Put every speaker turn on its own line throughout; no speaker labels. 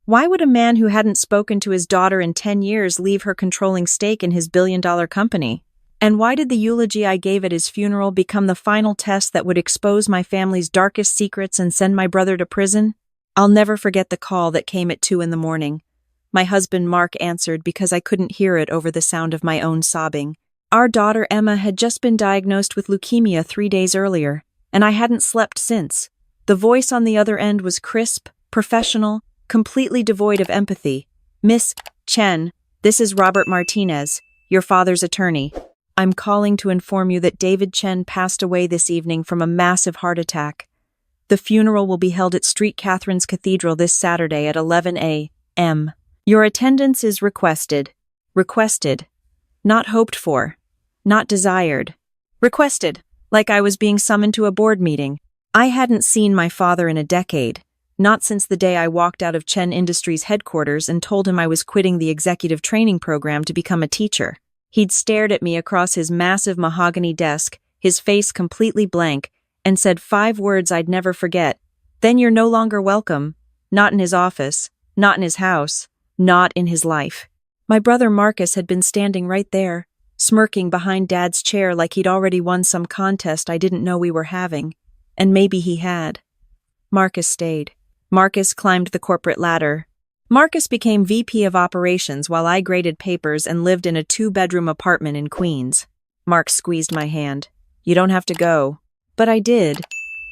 Why would a man who hadn't spoken to his daughter in 10 years leave her controlling stake in his billion-dollar company? And why did the eulogy I gave at his funeral become the final test that would expose my family's darkest secrets and send my brother to prison? I'll never forget the call that came at 2 a.m. My husband Mark answered because I couldn't hear it over the sound of my own sobbing. Our daughter Emma had just been diagnosed with leukemia 3 days earlier, and I hadn't slept since. The voice on the other end was crisp, professional, completely devoid of empathy. "Miss Chen, this is Robert Martinez, your father's attorney. I'm calling to inform you that David Chen passed away this evening from a massive heart attack. The funeral will be held at St. Catherine's Cathedral this Saturday at 11 a.m. Your attendance is requested. Requested. Not hoped for. Not desired. Requested, like I was being summoned to a board meeting. I hadn't seen my father in a decade, not since the day I walked out of Chen Industries headquarters and told him I was quitting the executive training program to become a teacher. He'd stared at me across his massive mahogany desk, his face completely blank, and said 5 words I'd never forget. "Then you're no longer welcome. Not in his office, not in his house, not in his life." My brother Marcus had been standing right there, smirking behind Dad's chair like he'd already won some contest I didn't know we were having. And maybe he had. Marcus stayed. Marcus climbed the corporate ladder. Marcus became VP of operations while I graded papers and lived in a 2-bedroom apartment in Queens. Mark squeezed my hand. "You don't have to go." But I did.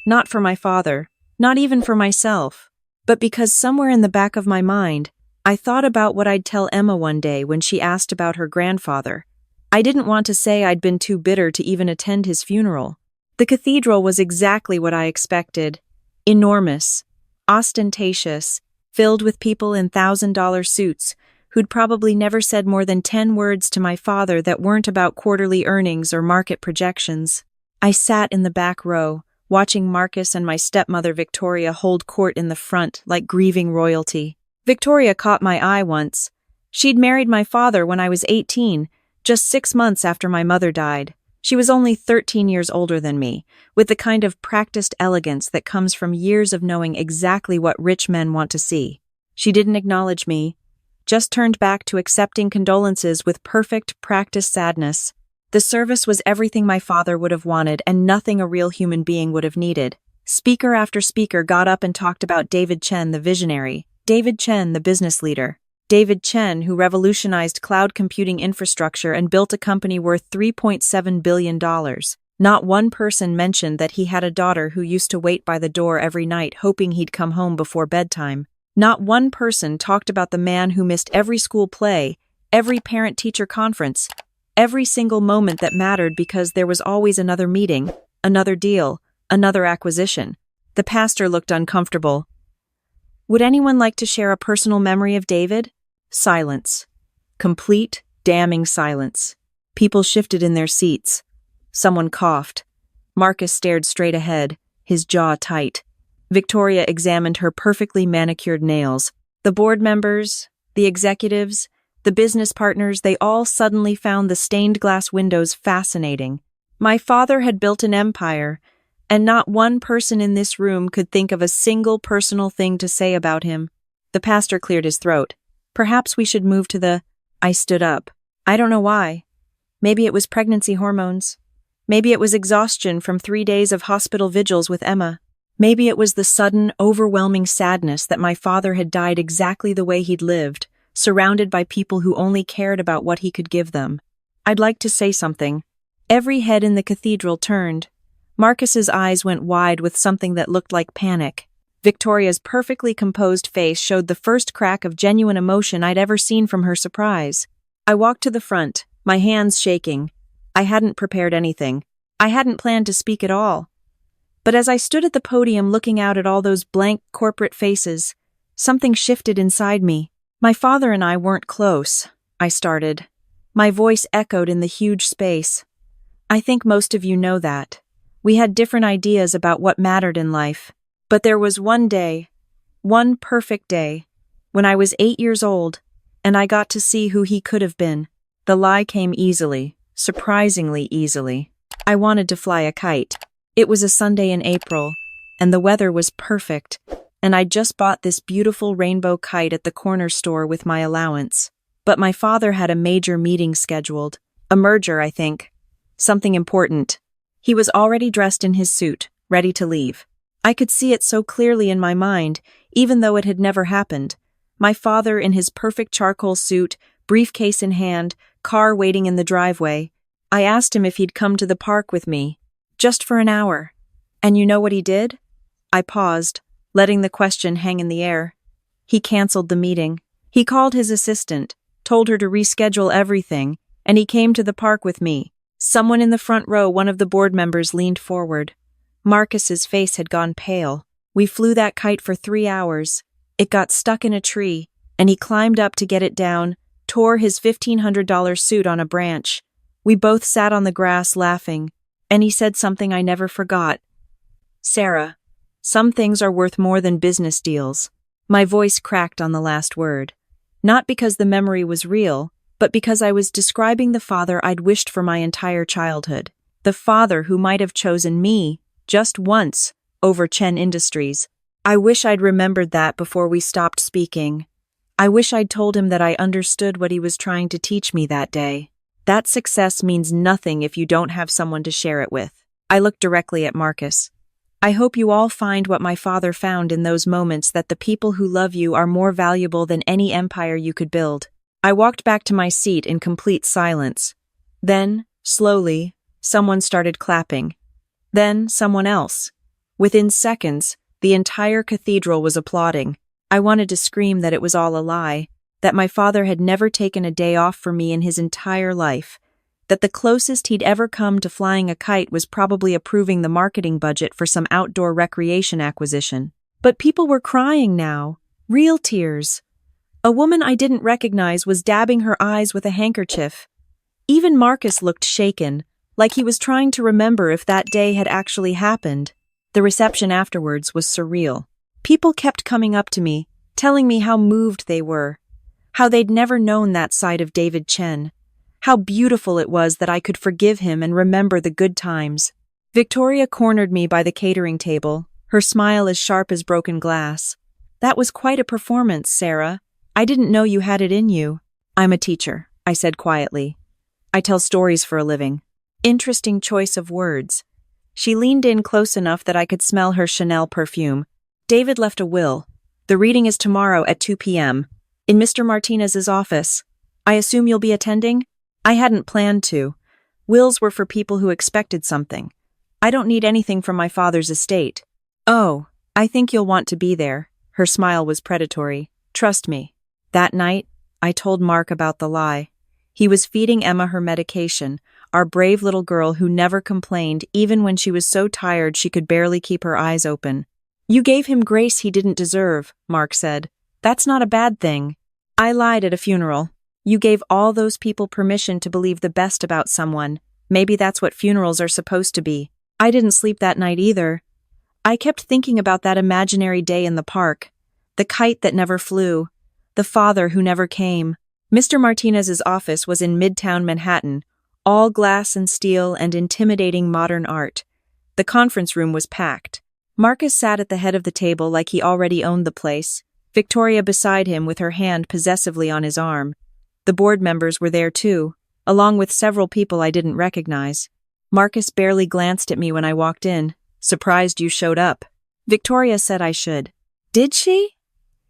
Not for my father, not even for myself, but because somewhere in the back of my mind, I thought about what I'd tell Emma one day when she asked about her grandfather. I didn't want to say I'd been too bitter to even attend his funeral. The cathedral was exactly what I expected. Enormous, ostentatious, filled with people in $1,000 suits who'd probably never said more than 10 words to my father that weren't about quarterly earnings or market projections. I sat in the back row, watching Marcus and my stepmother Victoria hold court in the front like grieving royalty. Victoria caught my eye once. She'd married my father when I was 18, just 6 months after my mother died. She was only 13 years older than me, with the kind of practiced elegance that comes from years of knowing exactly what rich men want to see. She didn't acknowledge me, just turned back to accepting condolences with perfect, practiced sadness. The service was everything my father would have wanted and nothing a real human being would have needed. Speaker after speaker got up and talked about David Chen, the visionary, David Chen, the business leader, David Chen, who revolutionized cloud computing infrastructure and built a company worth $3.7 billion. Not one person mentioned that he had a daughter who used to wait by the door every night hoping he'd come home before bedtime. Not one person talked about the man who missed every school play, every parent-teacher conference, every single moment that mattered because there was always another meeting, another deal, another acquisition. The pastor looked uncomfortable. Would anyone like to share a personal memory of David? Silence. Complete, damning silence. People shifted in their seats. Someone coughed. Marcus stared straight ahead, his jaw tight. Victoria examined her perfectly manicured nails. The board members, the executives, the business partners, they all suddenly found the stained glass windows fascinating. My father had built an empire, and not one person in this room could think of a single personal thing to say about him. The pastor cleared his throat. Perhaps we should move to the... I stood up. I don't know why. Maybe it was pregnancy hormones. Maybe it was exhaustion from 3 days of hospital vigils with Emma. Maybe it was the sudden, overwhelming sadness that my father had died exactly the way he'd lived, surrounded by people who only cared about what he could give them. I'd like to say something. Every head in the cathedral turned. Marcus's eyes went wide with something that looked like panic. Victoria's perfectly composed face showed the first crack of genuine emotion I'd ever seen from her surprise. I walked to the front, my hands shaking. I hadn't prepared anything. I hadn't planned to speak at all. But as I stood at the podium looking out at all those blank corporate faces, something shifted inside me. My father and I weren't close, I started. My voice echoed in the huge space. I think most of you know that. We had different ideas about what mattered in life. But there was one day, one perfect day, when I was 8 years old, and I got to see who he could have been. The lie came easily, surprisingly easily. I wanted to fly a kite. It was a Sunday in April, and the weather was perfect, and I'd just bought this beautiful rainbow kite at the corner store with my allowance. But my father had a major meeting scheduled. A merger, I think. Something important. He was already dressed in his suit, ready to leave. I could see it so clearly in my mind, even though it had never happened. My father in his perfect charcoal suit, briefcase in hand, car waiting in the driveway. I asked him if he'd come to the park with me, just for an hour. And you know what he did? I paused, letting the question hang in the air. He canceled the meeting. He called his assistant, told her to reschedule everything, and he came to the park with me. Someone in the front row, one of the board members, leaned forward. Marcus's face had gone pale. We flew that kite for 3 hours. It got stuck in a tree, and he climbed up to get it down, tore his $1,500 suit on a branch. We both sat on the grass laughing, and he said something I never forgot. "Sarah, some things are worth more than business deals." My voice cracked on the last word. Not because the memory was real, but because I was describing the father I'd wished for my entire childhood. The father who might have chosen me, just once, over Chen Industries. I wish I'd remembered that before we stopped speaking. I wish I'd told him that I understood what he was trying to teach me that day. That success means nothing if you don't have someone to share it with. I looked directly at Marcus. I hope you all find what my father found in those moments, that the people who love you are more valuable than any empire you could build. I walked back to my seat in complete silence. Then, slowly, someone started clapping. Then, someone else. Within seconds, the entire cathedral was applauding. I wanted to scream that it was all a lie, that my father had never taken a day off for me in his entire life, that the closest he'd ever come to flying a kite was probably approving the marketing budget for some outdoor recreation acquisition. But people were crying now, real tears. A woman I didn't recognize was dabbing her eyes with a handkerchief. Even Marcus looked shaken, like he was trying to remember if that day had actually happened. The reception afterwards was surreal. People kept coming up to me, telling me how moved they were, how they'd never known that side of David Chen, how beautiful it was that I could forgive him and remember the good times. Victoria cornered me by the catering table, her smile as sharp as broken glass. "That was quite a performance, Sarah. I didn't know you had it in you." "I'm a teacher," I said quietly. "I tell stories for a living." Interesting choice of words. She leaned in close enough that I could smell her Chanel perfume. "David left a will. The reading is tomorrow at 2 p.m. in Mr. Martinez's office. I assume you'll be attending?" I hadn't planned to. Wills were for people who expected something. I don't need anything from my father's estate. "Oh, I think you'll want to be there." Her smile was predatory. "Trust me." That night, I told Mark about the lie. He was feeding Emma her medication, our brave little girl who never complained even when she was so tired she could barely keep her eyes open. "You gave him grace he didn't deserve," Mark said. "That's not a bad thing." I lied at a funeral. "You gave all those people permission to believe the best about someone. Maybe that's what funerals are supposed to be." I didn't sleep that night either. I kept thinking about that imaginary day in the park. The kite that never flew. The father who never came. Mr. Martinez's office was in Midtown Manhattan, all glass and steel and intimidating modern art. The conference room was packed. Marcus sat at the head of the table like he already owned the place, Victoria beside him with her hand possessively on his arm. The board members were there too, along with several people I didn't recognize. Marcus barely glanced at me when I walked in. "Surprised you showed up." "Victoria said I should." "Did she?"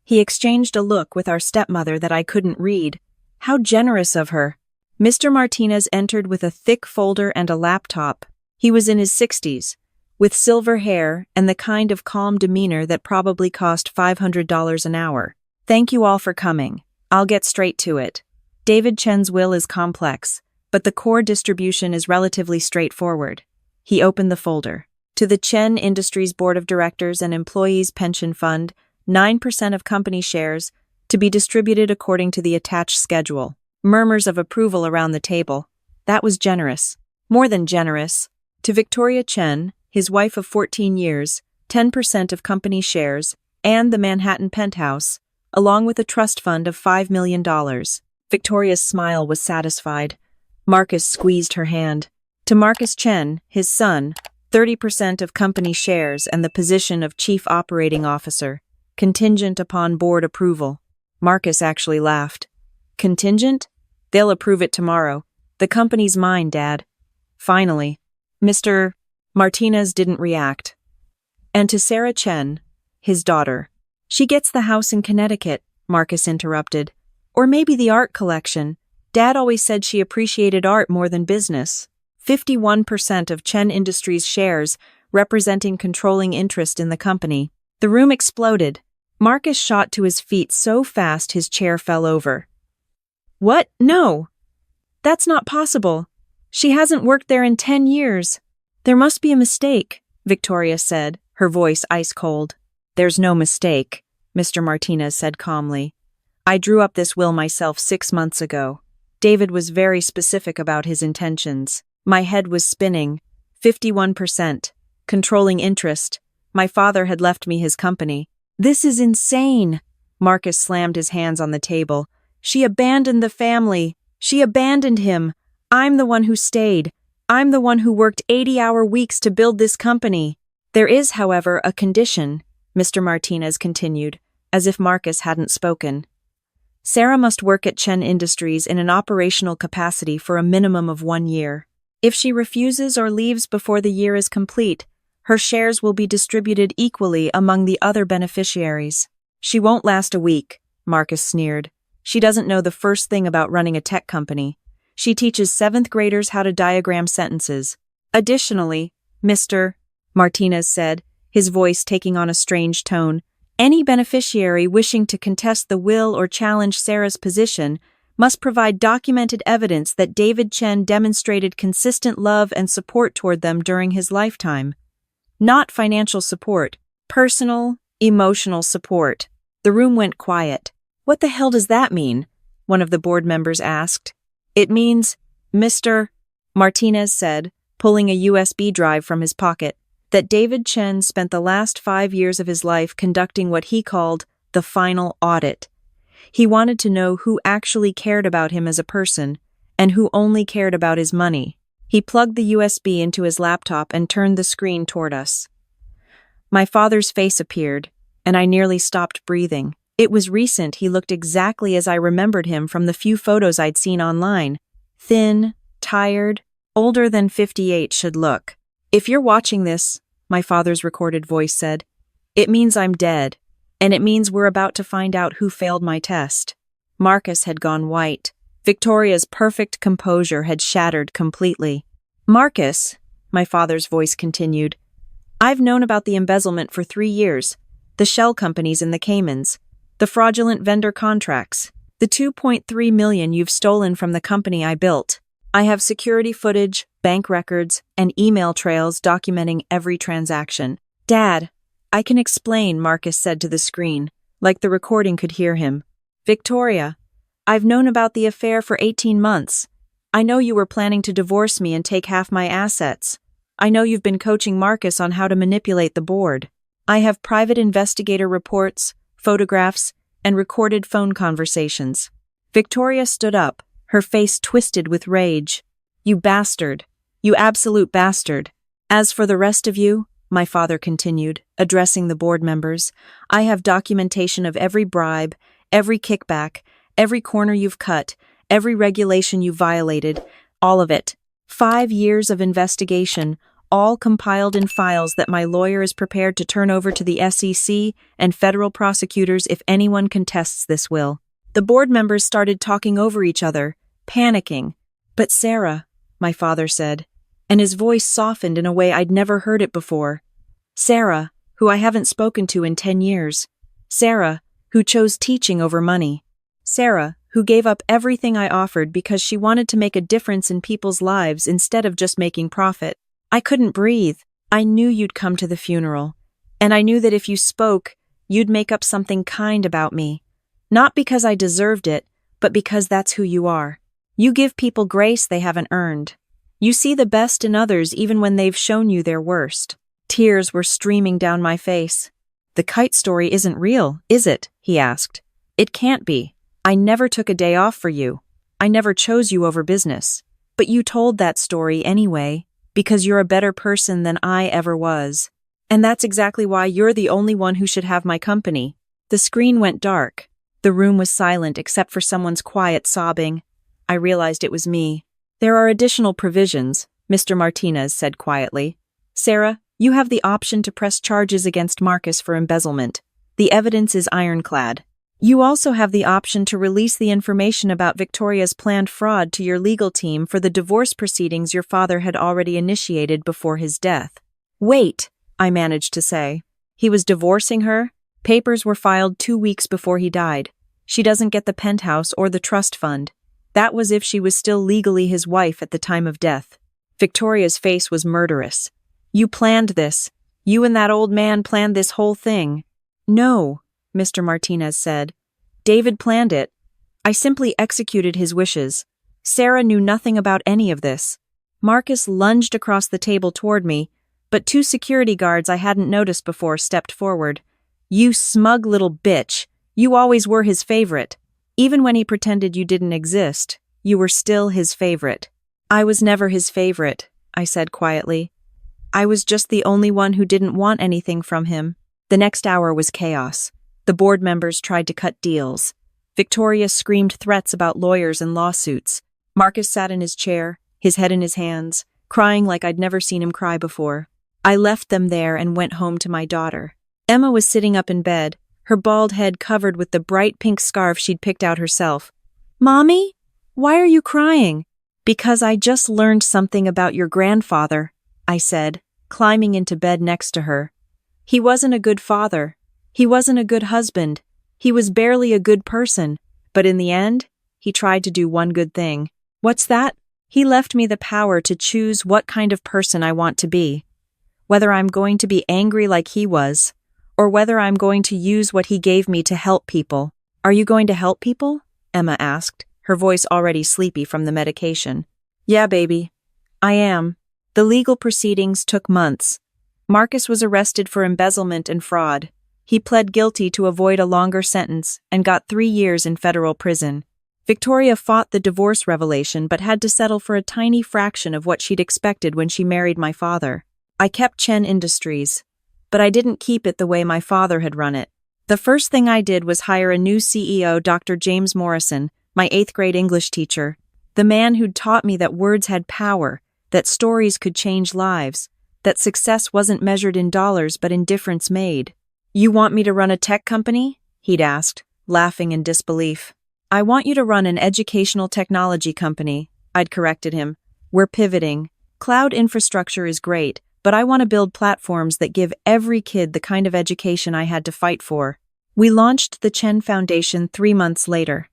He exchanged a look with our stepmother that I couldn't read. How generous of her. Mr. Martinez entered with a thick folder and a laptop. He was in his 60s, with silver hair and the kind of calm demeanor that probably cost $500 an hour. "Thank you all for coming. I'll get straight to it. David Chen's will is complex, but the core distribution is relatively straightforward." He opened the folder. "To the Chen Industries Board of Directors and Employees Pension Fund, 9% of company shares, to be distributed according to the attached schedule." Murmurs of approval around the table. That was generous. More than generous. To Victoria Chen, his wife of 14 years, 10% of company shares, and the Manhattan penthouse, along with a trust fund of $5 million. Victoria's smile was satisfied. Marcus squeezed her hand. To Marcus Chen, his son, 30% of company shares and the position of Chief Operating Officer. contingent upon board approval. Marcus actually laughed. Contingent? They'll approve it tomorrow. The company's mine, Dad. Finally. Mr. Martinez didn't react. And to Sarah Chen, his daughter. She gets the house in Connecticut, Marcus interrupted. Or maybe the art collection. Dad always said she appreciated art more than business. 51% of Chen Industries shares, representing controlling interest in the company. The room exploded. Marcus shot to his feet so fast his chair fell over. What? No. That's not possible. She hasn't worked there in 10 years. There must be a mistake, Victoria said, her voice ice cold. There's no mistake, Mr. Martinez said calmly. I drew up this will myself 6 months ago. David was very specific about his intentions. My head was spinning. 51%. Controlling interest. My father had left me his company. This is insane. Marcus slammed his hands on the table. She abandoned the family. She abandoned him. I'm the one who stayed. I'm the one who worked 80-hour weeks to build this company. There is, however, a condition, Mr. Martinez continued, as if Marcus hadn't spoken. Sarah must work at Chen Industries in an operational capacity for a minimum of 1 year. If she refuses or leaves before the year is complete, her shares will be distributed equally among the other beneficiaries. She won't last a week, Marcus sneered. She doesn't know the first thing about running a tech company. She teaches 7th graders how to diagram sentences. Additionally, Mr. Martinez said, his voice taking on a strange tone, any beneficiary wishing to contest the will or challenge Sarah's position must provide documented evidence that David Chen demonstrated consistent love and support toward them during his lifetime. Not financial support, personal, emotional support. The room went quiet. What the hell does that mean? One of the board members asked. It means, Mr. Martinez said, pulling a USB drive from his pocket, that David Chen spent the last 5 years of his life conducting what he called the final audit. He wanted to know who actually cared about him as a person and who only cared about his money. He plugged the USB into his laptop and turned the screen toward us. My father's face appeared, and I nearly stopped breathing. It was recent. He looked exactly as I remembered him from the few photos I'd seen online. Thin, tired, older than 58 should look. If you're watching this, my father's recorded voice said, it means I'm dead, and it means we're about to find out who failed my test. Marcus had gone white. Victoria's perfect composure had shattered completely. Marcus, my father's voice continued, I've known about the embezzlement for 3 years, the shell companies in the Caymans, the fraudulent vendor contracts, the $2.3 million you've stolen from the company I built. I have security footage, bank records, and email trails documenting every transaction. Dad, I can explain, Marcus said to the screen, like the recording could hear him. Victoria, I've known about the affair for 18 months. I know you were planning to divorce me and take half my assets. I know you've been coaching Marcus on how to manipulate the board. I have private investigator reports, photographs, and recorded phone conversations. Victoria stood up, her face twisted with rage. You bastard. You absolute bastard. As for the rest of you, my father continued, addressing the board members, I have documentation of every bribe, every kickback, every corner you've cut, every regulation you've violated, all of it. 5 years of investigation, all compiled in files that my lawyer is prepared to turn over to the SEC and federal prosecutors if anyone contests this will. The board members started talking over each other, panicking. But Sarah, my father said, and his voice softened in a way I'd never heard it before. Sarah, who I haven't spoken to in 10 years. Sarah, who chose teaching over money. Sarah, who gave up everything I offered because she wanted to make a difference in people's lives instead of just making profit. I couldn't breathe. I knew you'd come to the funeral. And I knew that if you spoke, you'd make up something kind about me. Not because I deserved it, but because that's who you are. You give people grace they haven't earned. You see the best in others even when they've shown you their worst. Tears were streaming down my face. The kite story isn't real, is it? He asked. It can't be. I never took a day off for you. I never chose you over business. But you told that story anyway, because you're a better person than I ever was. And that's exactly why you're the only one who should have my company. The screen went dark. The room was silent except for someone's quiet sobbing. I realized it was me. "There are additional provisions," Mr. Martinez said quietly. "Sarah, you have the option to press charges against Marcus for embezzlement. The evidence is ironclad. You also have the option to release the information about Victoria's planned fraud to your legal team for the divorce proceedings your father had already initiated before his death." "Wait," I managed to say. "He was divorcing her? Papers were filed 2 weeks before he died. She doesn't get the penthouse or the trust fund. That was if she was still legally his wife at the time of death." Victoria's face was murderous. "You planned this. You and that old man planned this whole thing." "No," Mr. Martinez said. "David planned it. I simply executed his wishes. Sarah knew nothing about any of this." Marcus lunged across the table toward me, but 2 security guards I hadn't noticed before stepped forward. "You smug little bitch. You always were his favorite. Even when he pretended you didn't exist, you were still his favorite." "I was never his favorite," I said quietly. "I was just the only one who didn't want anything from him." The next hour was chaos. The board members tried to cut deals. Victoria screamed threats about lawyers and lawsuits. Marcus sat in his chair, his head in his hands, crying like I'd never seen him cry before. I left them there and went home to my daughter. Emma was sitting up in bed, her bald head covered with the bright pink scarf she'd picked out herself. "Mommy? Why are you crying?" "Because I just learned something about your grandfather," I said, climbing into bed next to her. "He wasn't a good father. He wasn't a good husband. He was barely a good person. But in the end, he tried to do one good thing." "What's that?" "He left me the power to choose what kind of person I want to be. Whether I'm going to be angry like he was, or whether I'm going to use what he gave me to help people." "Are you going to help people?" Emma asked, her voice already sleepy from the medication. "Yeah, baby. I am." The legal proceedings took months. Marcus was arrested for embezzlement and fraud. He pled guilty to avoid a longer sentence and got 3 years in federal prison. Victoria fought the divorce revelation but had to settle for a tiny fraction of what she'd expected when she married my father. I kept Chen Industries, but I didn't keep it the way my father had run it. The first thing I did was hire a new CEO, Dr. James Morrison, my 8th grade English teacher, the man who'd taught me that words had power, that stories could change lives, that success wasn't measured in dollars but in difference made. "You want me to run a tech company?" he'd asked, laughing in disbelief. "I want you to run an educational technology company," I'd corrected him. "We're pivoting. Cloud infrastructure is great, but I want to build platforms that give every kid the kind of education I had to fight for." We launched the Chen Foundation 3 months later.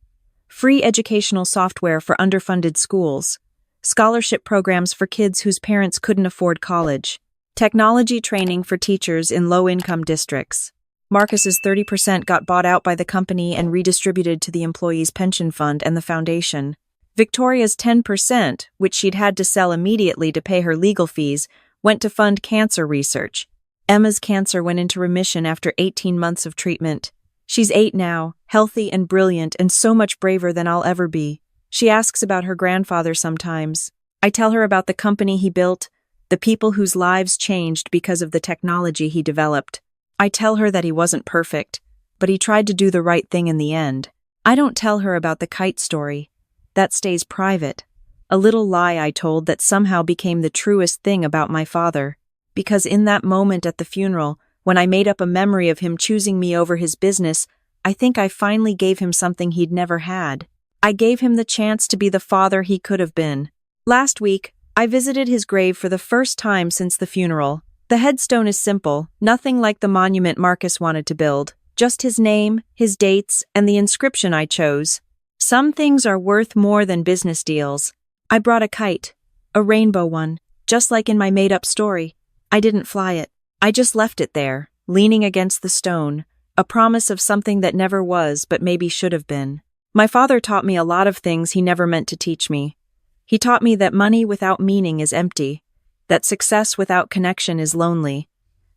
Free educational software for underfunded schools, scholarship programs for kids whose parents couldn't afford college, technology training for teachers in low-income districts. Marcus's 30% got bought out by the company and redistributed to the employees' pension fund and the foundation. Victoria's 10%, which she'd had to sell immediately to pay her legal fees, went to fund cancer research. Emma's cancer went into remission after 18 months of treatment. She's 8 now, healthy and brilliant and so much braver than I'll ever be. She asks about her grandfather sometimes. I tell her about the company he built, the people whose lives changed because of the technology he developed. I tell her that he wasn't perfect, but he tried to do the right thing in the end. I don't tell her about the kite story. That stays private. A little lie I told that somehow became the truest thing about my father. Because in that moment at the funeral, when I made up a memory of him choosing me over his business, I think I finally gave him something he'd never had. I gave him the chance to be the father he could have been. Last week, I visited his grave for the first time since the funeral. The headstone is simple, nothing like the monument Marcus wanted to build. Just his name, his dates, and the inscription I chose. Some things are worth more than business deals. I brought a kite, a rainbow one, just like in my made-up story. I didn't fly it. I just left it there, leaning against the stone, a promise of something that never was but maybe should have been. My father taught me a lot of things he never meant to teach me. He taught me that money without meaning is empty, that success without connection is lonely,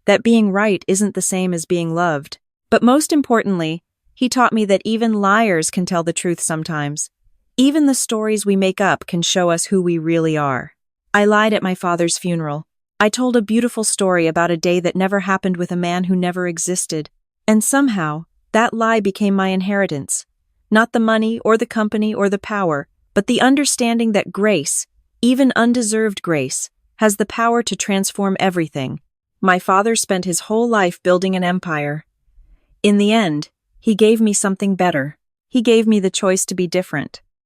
that being right isn't the same as being loved. But most importantly, he taught me that even liars can tell the truth sometimes. Even the stories we make up can show us who we really are. I lied at my father's funeral. I told a beautiful story about a day that never happened with a man who never existed. And somehow, That lie became my inheritance. Not the money or the company or the power, but the understanding that grace, even undeserved grace, has the power to transform everything. My father spent his whole life building an empire. In the end, he gave me something better. He gave me the choice to be different.